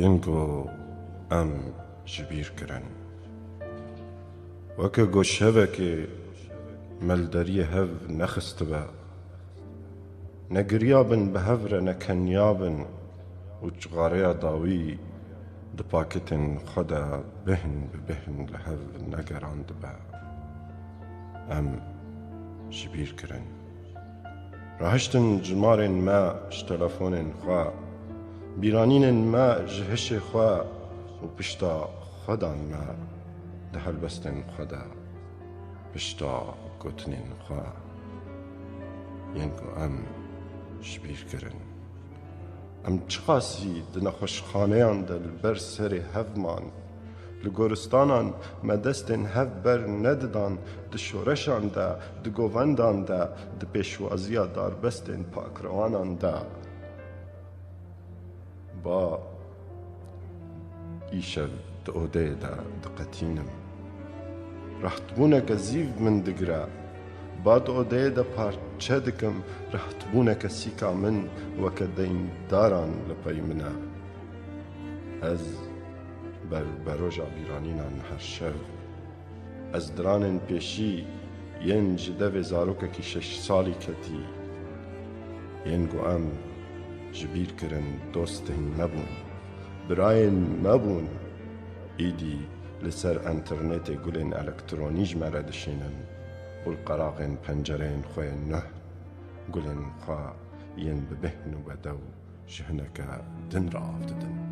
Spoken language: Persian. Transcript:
ينگو ام جبیر کرن وکه گوشهوه ملدری هف نخست با نگریابن به هفره نکنیابن و چغاره داوی دپاکتن خدا بهن بهن لهف نگراند با ام جبیر کرن راهشتن جمارن ما تلفونن خوا بیرانین ما جهش خوا و پشتا خدان ما دهل بستن خدا پشتا گوتنین خوا ینگو ام جبیر کرن ام چخاسی دنخوش خانهان دل بر سر هفمان لگورستانان مدستن هف بر نددان دشورشان دا دگووندان دا دپیشوازیا دار بستن پاکروانان دا با ایشب دعوده دا دقتینم رحتبونك زیف من دگرا با دعوده دا پارچه دکم رحتبونك سیکا من وکا دین داران لپی منا از بروجا بیرانینان هر شو از درانن پیشی ین جده زاروکا کی 6 سالی کتی ینگو ام جبیر کرن دوستین مبون براین مبون ایدی لسر انترنت گلن الکترونیج مرد شینن والقراغن پنجرین خوین نه گلن خوا ین ببهن و بدو شهنکا دن را افتدن